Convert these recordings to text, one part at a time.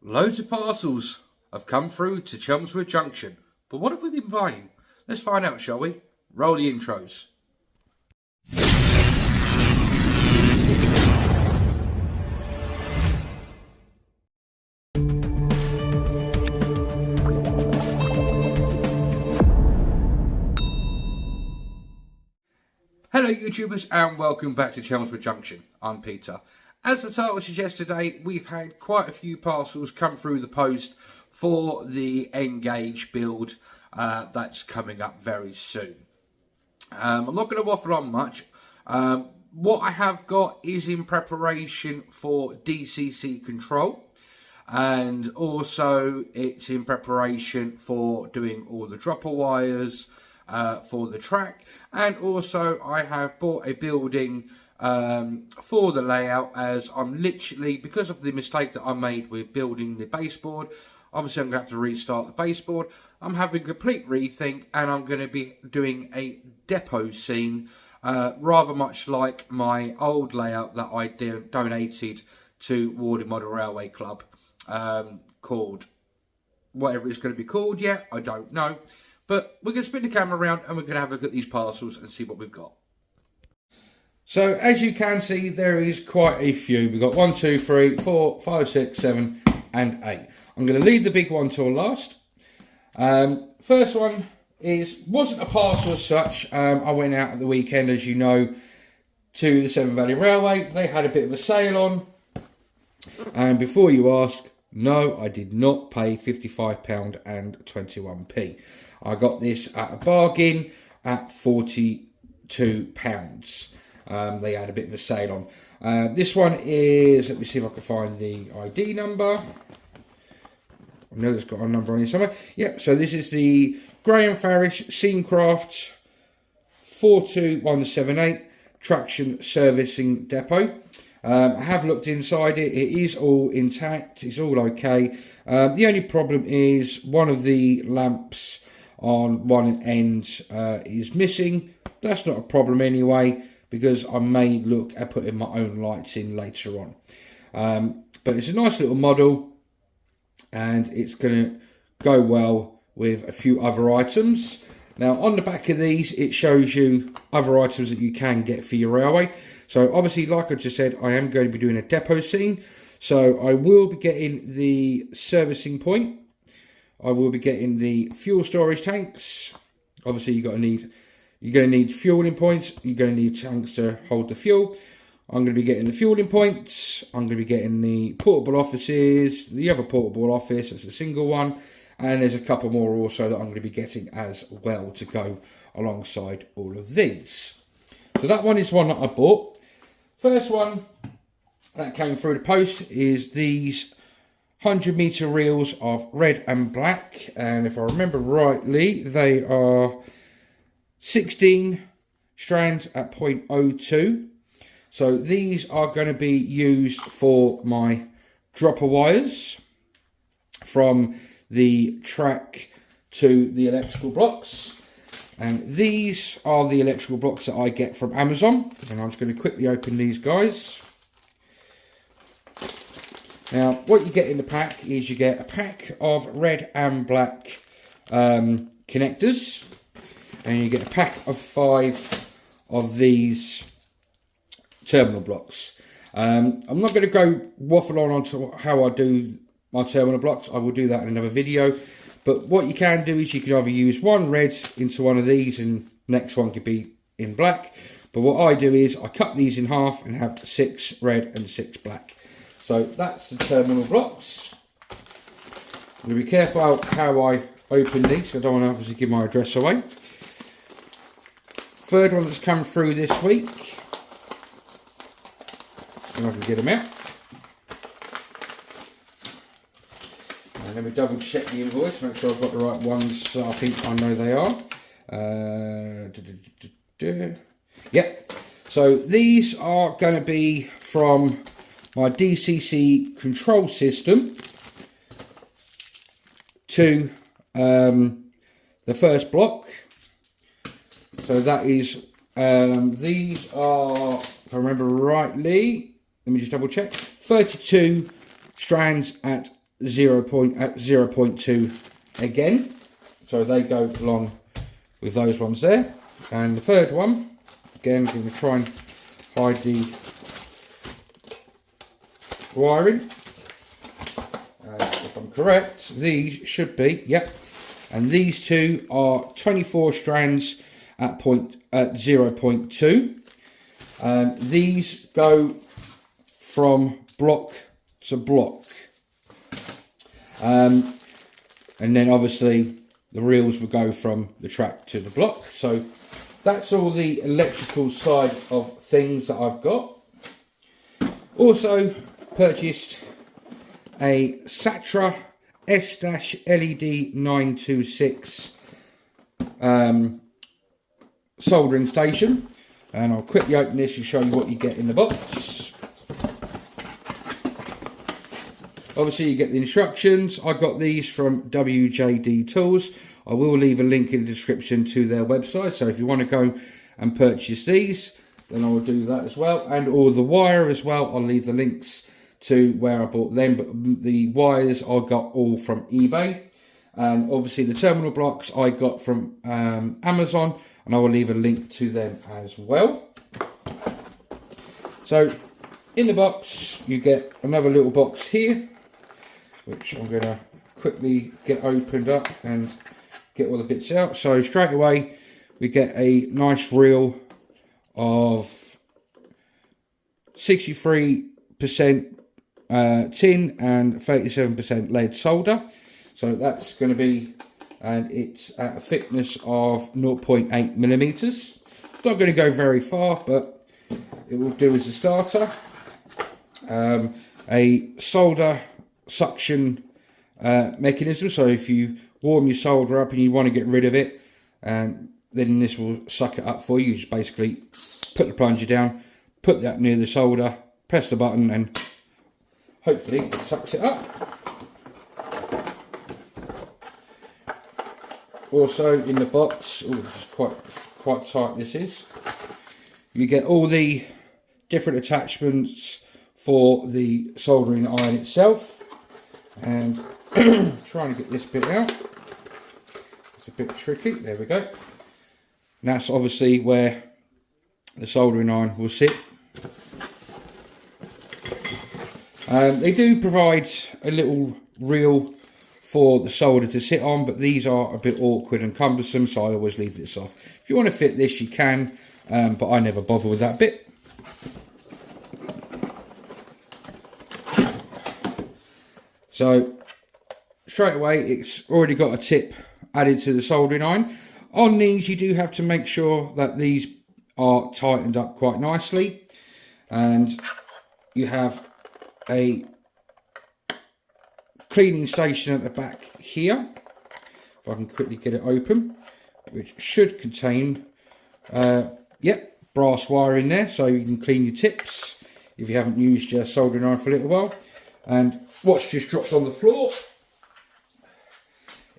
Loads of parcels have come through to Chelmswood Junction, but what have we been buying? Let's find out, shall we? Roll the intros. Hello YouTubers and welcome back to Chelmswood Junction. I'm Peter. As the title suggests today, we've had quite a few parcels come through the post for the Engage build that's coming up very soon. I'm not going to waffle on much. What I have got is in preparation for DCC control, and also it's in preparation for doing all the dropper wires for the track, and also I have bought a building for the layout, as I'm literally, because of the mistake that I made with building the baseboard, obviously I'm going to have to restart the baseboard. I'm having a complete rethink and I'm going to be doing a depot scene, rather much like my old layout that I donated to Warden Model Railway Club, called whatever it's going to be called yet, I don't know. But we're going to spin the camera around and we're going to have a look at these parcels and see what we've got. So as you can see, there is quite a few. We've got 1, 2, 3, 4, 5, 6, 7 and 8. I'm going to leave the big one till last. First one wasn't a parcel as such. I went out at the weekend, as you know, to the Severn Valley Railway. They had a bit of a sale on. And before you ask, no, I did not pay £55.21. I got this at a bargain at £42. They had a bit of a sale on. This one is, let me see if I can find the ID number. I know it's got a number on here somewhere. Yep, so this is the Graham Farish Seamcraft 42178 Traction Servicing Depot. I have looked inside it. It is all intact. It's all okay. The only problem is one of the lamps on one end is missing. That's not a problem anyway, because I may look at putting my own lights in later on. But it's a nice little model, and it's going to go well with a few other items. Now on the back of these, it shows you other items that you can get for your railway. So obviously, like I just said, I am going to be doing a depot scene. So I will be getting the servicing point. I will be getting the fuel storage tanks. Obviously, you're going to need fueling points. You're going to need tanks to hold the fuel. I'm going to be getting the fueling points. I'm going to be getting the portable offices, the other portable office, that's a single one. And there's a couple more also that I'm going to be getting as well to go alongside all of these. So that one is one that I bought. First one that came through the post is these 100-metre reels of red and black. And if I remember rightly, they are 16 strands at 0.02. So these are going to be used for my dropper wires from the track to the electrical blocks. And these are the electrical blocks that I get from Amazon. And I'm just going to quickly open these guys. Now, what you get in the pack is you get a pack of red and black connectors. And you get a pack of 5 of these terminal blocks. I'm not going to go waffle on to how I do my terminal blocks. I will do that in another video. But what you can do is you can either use one red into one of these and next one could be in black. But what I do is I cut these in half and have 6 red and 6 black. So that's the terminal blocks. I'm going to be careful how I open these, so I don't want to obviously give my address away. Third one that's come through this week. And I can get them out. And let me double check the invoice, make sure I've got the right ones, so I think I know they are. Yep. So these are going to be from my DCC control system to the first block. So that is, these are, if I remember rightly, let me just double check, 32 strands at 0.2 again. So they go along with those ones there. And the third one, again, I'm going to try and hide the wiring. If I'm correct, these should be, yep. And these two are 24 strands at 0.2. These go from block to block. And then obviously the reels will go from the track to the block. So that's all the electrical side of things that I've got. Also purchased a Satra S-LED 926 soldering station, and I'll quickly open this and show you what you get in the box. Obviously you get the instructions. I got these from WJD Tools. I will leave a link in the description to their website, so if you want to go and purchase these, then I will do that as well. And all the wire as well, I'll leave the links to where I bought them, but the wires I got all from eBay. And obviously the terminal blocks I got from Amazon, and I will leave a link to them as well. So in the box you get another little box here, which I'm going to quickly get opened up and get all the bits out. So straight away we get a nice reel of 63% tin and 37% lead solder. So that's going to be, and it's at a thickness of 0.8 millimeters. Not going to go very far, but it will do as a starter. A solder suction mechanism, so if you warm your solder up and you want to get rid of it, and then this will suck it up for you. You just basically put the plunger down, put that near the solder, press the button, and hopefully it sucks it up. Also in the box, oh, this is quite tight this is, you get all the different attachments for the soldering iron itself. And trying to get this bit out, it's a bit tricky. There we go. And that's obviously where the soldering iron will sit. They do provide a little reel for the solder to sit on, but these are a bit awkward and cumbersome, so I always leave this off. If you want to fit this, you can, but I never bother with that bit. So straight away it's already got a tip added to the soldering iron. On these you do have to make sure that these are tightened up quite nicely, and you have a cleaning station at the back here, if I can quickly get it open, which should contain brass wire in there, so you can clean your tips if you haven't used your soldering iron for a little while. And what's just dropped on the floor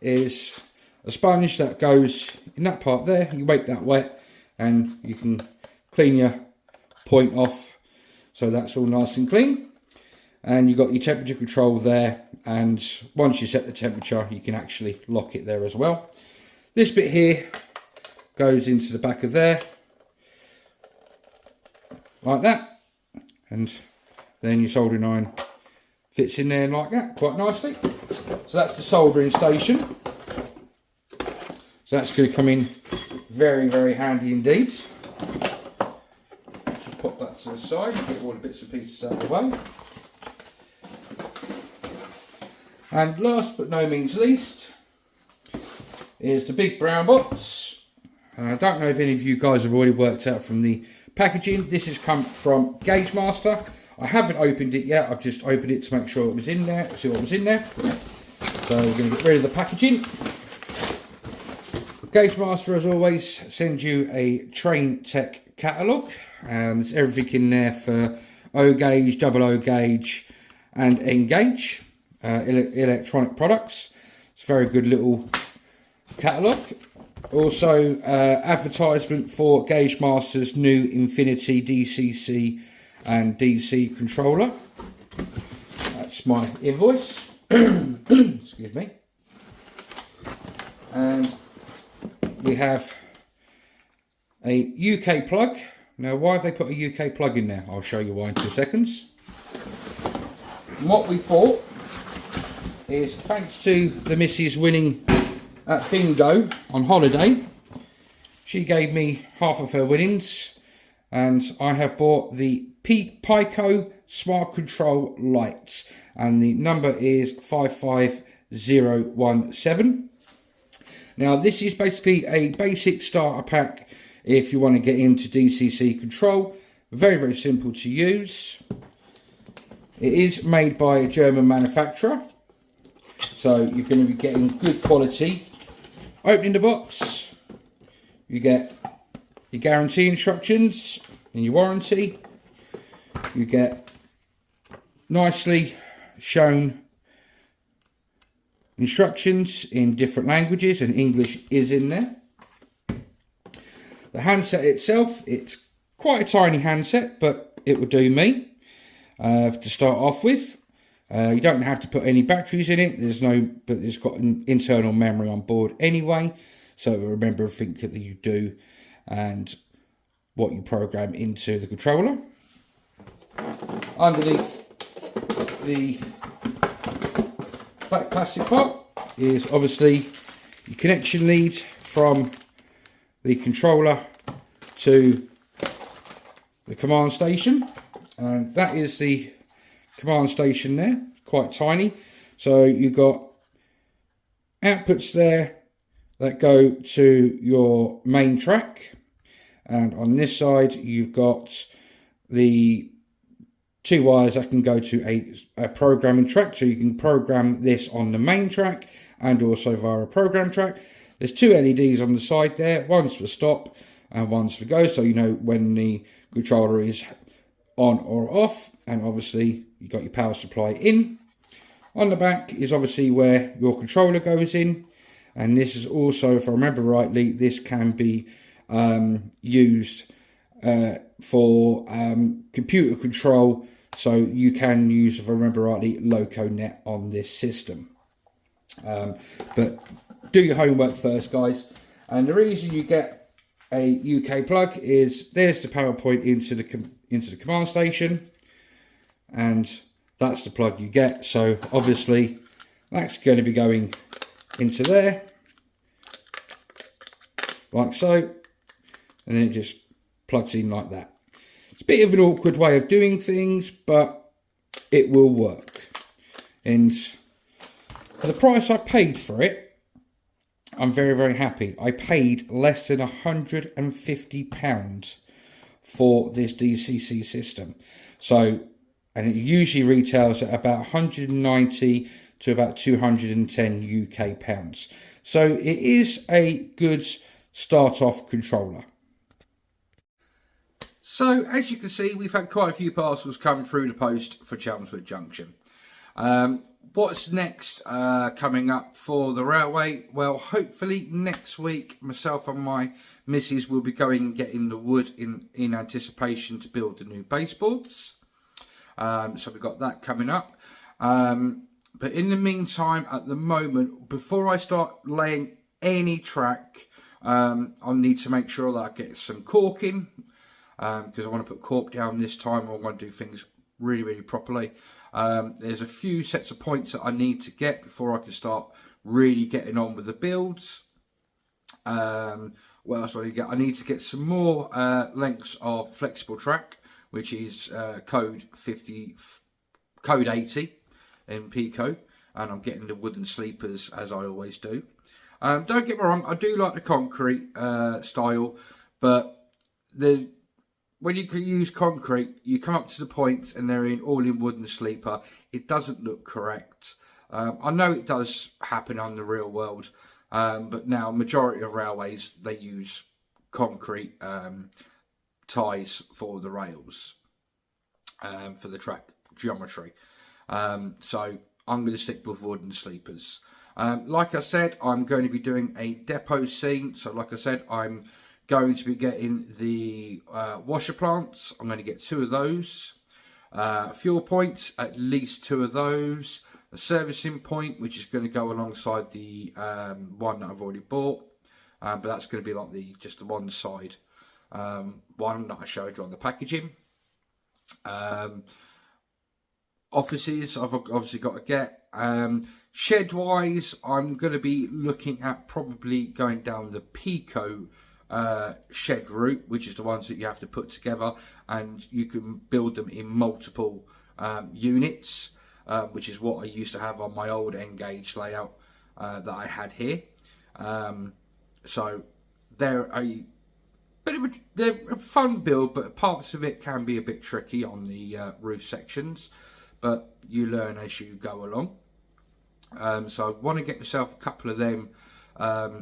is a sponge that goes in that part there. You make that wet and you can clean your point off, so that's all nice and clean. And you've got your temperature control there, and once you set the temperature you can actually lock it there as well. This bit here goes into the back of there like that, and then your soldering iron fits in there like that quite nicely. So that's the soldering station. So that's going to come in very, very handy indeed. Just pop that to the side, get all the bits and pieces out of the way. And last but no means least is the big brown box. And I don't know if any of you guys have already worked out from the packaging. This has come from Gauge Master. I haven't opened it yet, I've just opened it to make sure it was in there, see what was in there. So we're going to get rid of the packaging. Gauge Master, as always, sends you a Train Tech catalogue. There's everything in there for O gauge, double O gauge and N gauge electronic products. It's a very good little catalogue. Also advertisement for Gauge Master's new Infinity DCC and DC controller. That's my invoice. Excuse me. And we have a UK plug. Now, why have they put a UK plug in there? I'll show you why in 2 seconds. And what we bought is, thanks to the missus winning at bingo on holiday, she gave me half of her winnings, and I have bought the Piko Smart Control Lite, and the number is 55017. Now, this is basically a basic starter pack if you want to get into DCC control. Very, very simple to use. It is made by a German manufacturer, so you're going to be getting good quality. Opening the box, you get your guarantee instructions and your warranty. You get nicely shown instructions in different languages, and English is in there. The handset itself, it's quite a tiny handset, but it will do me to start off with. You don't have to put any batteries in it. But it's got an internal memory on board anyway, so remember everything that you do and what you program into the controller. Underneath the black plastic part is obviously your connection lead from the controller to the command station, and that is the command station there, quite tiny. So you've got outputs there that go to your main track, and on this side you've got the 2 wires that can go to a programming track, so you can program this on the main track and also via a program track. There's 2 LEDs on the side there, one's for stop and one's for go, so you know when the controller is on or off. And obviously you've got your power supply in. On the back is obviously where your controller goes in, and this is also, if I remember rightly, this can be used for computer control, so you can use, if I remember rightly, LocoNet on this system. But do your homework first, guys. And the reason you get a UK plug is there's the power point into the command station, and that's the plug you get. So obviously that's going to be going into there like so, and then it just plugs in like that. It's a bit of an awkward way of doing things, but it will work. And for the price I paid for it, I'm very, very happy. I paid less than £150 for this DCC system. So, and it usually retails at about 190 to about 210 UK pounds. So it is a good start-off controller. So as you can see, we've had quite a few parcels come through the post for Chelmswood Junction. What's next coming up for the railway? Well, hopefully next week myself and my missus will be going and getting the wood in anticipation to build the new baseboards. So we've got that coming up. But in the meantime, at the moment, before I start laying any track, I need to make sure that I get some cork in, because I want to put cork down this time. I want to do things really, really properly. There's a few sets of points that I need to get before I can start really getting on with the builds. What else do I need to get? I need to get some more lengths of flexible track, which is code 80 in Piko, and I'm getting the wooden sleepers as I always do. Don't get me wrong, I do like the concrete style, but when you can use concrete, you come up to the points and they're all in wooden sleeper. It doesn't look correct. I know it does happen on the real world, but now majority of railways, they use concrete ties for the rails, for the track geometry. So I'm going to stick with wooden sleepers. Like I said, I'm going to be doing a depot scene. So like I said, I'm going to be getting the washer plants. I'm going to get 2 of those. Fuel points, at least 2 of those. a servicing point, which is going to go alongside the one that I've already bought, but that's going to be like just the one side one that I showed you on the packaging. Offices I've obviously got to get. Shed wise, I'm going to be looking at probably going down the Piko shed route, which is the ones that you have to put together, and you can build them in multiple units, which is what I used to have on my old Engage layout that I had here. So they're a fun build, but parts of it can be a bit tricky on the roof sections, but you learn as you go along. So I want to get myself a couple of them,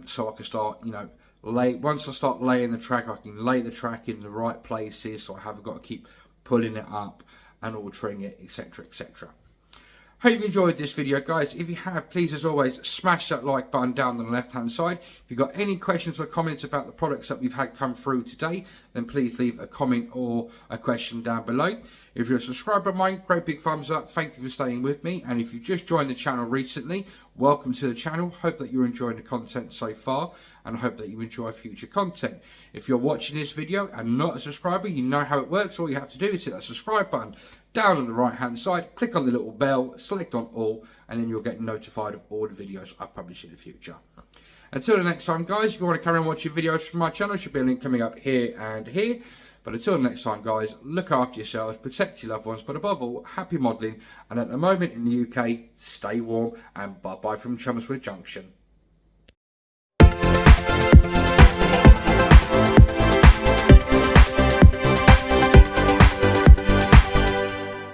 so I can start, you know, once I start laying the track, I can lay the track in the right places, so I haven't got to keep pulling it up and altering it, etc, etc. Hope you enjoyed this video, guys. If you have, please, as always, smash that like button down on the left hand side. If you've got any questions or comments about the products that we've had come through today, then please leave a comment or a question down below. If you're a subscriber of mine, great big thumbs up. Thank you for staying with me. And if you've just joined the channel recently, welcome to the channel. Hope that you're enjoying the content so far, and I hope that you enjoy future content. If you're watching this video and not a subscriber, you know how it works. All you have to do is hit that subscribe button down on the right hand side, click on the little bell, select on all, and then you'll get notified of all the videos I publish in the future. Until the next time, guys, if you want to carry on watching videos from my channel, there should be a link coming up here and here. But until the next time, guys, look after yourselves, protect your loved ones, but above all, happy modelling. And at the moment in the UK, stay warm, and bye-bye from Chelmswood Junction.